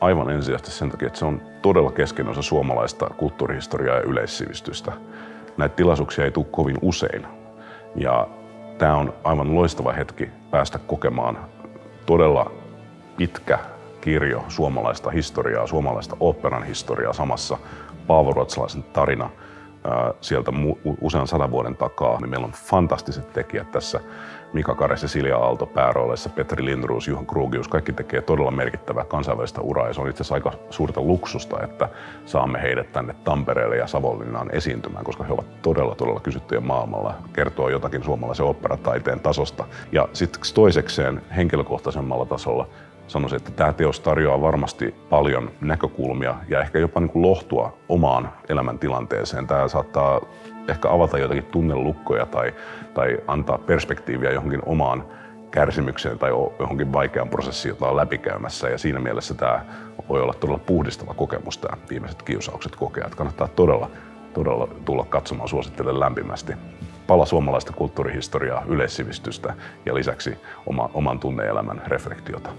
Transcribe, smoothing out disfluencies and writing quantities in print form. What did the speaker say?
aivan ensisijaisesti sen takia, että se on todella keskeinen osa suomalaista kulttuurihistoriaa ja yleissivistystä. Näitä tilaisuuksia ei tule kovin usein. Ja tämä on aivan loistava hetki päästä kokemaan todella pitkä kirjo suomalaista historiaa, suomalaista oopperan historiaa samassa. Paavo Ruotsalaisen tarina sieltä usean 100 vuoden takaa. Meillä on fantastiset tekijät tässä. Mika Kare, Cecilia Aalto päärooleissa, Petri Lindroos, Juhan Krugius, kaikki tekee todella merkittävää kansainvälistä uraa ja se on itse asiassa aika suurta luksusta, että saamme heidät tänne Tampereelle ja Savonlinnaan esiintymään, koska he ovat todella kysyttyjä maailmalla, kertoo jotakin suomalaisen oopperataiteen tasosta. Ja sitten toisekseen henkilökohtaisemmalla tasolla sanoisin, että tämä teos tarjoaa varmasti paljon näkökulmia ja ehkä jopa niin kuin lohtua omaan elämäntilanteeseen. Tämä saattaa ehkä avata jotakin tunnelukkoja tai antaa perspektiiviä johonkin omaan kärsimykseen tai johonkin vaikeaan prosessiin, jota on läpikäymässä. Ja siinä mielessä tämä voi olla todella puhdistava kokemus, tämä viimeiset kiusaukset kokea. Että kannattaa todella tulla katsomaan, suosittelen lämpimästi. Pala suomalaista kulttuurihistoriaa, yleissivistystä ja lisäksi oman tunne-elämän reflektiota.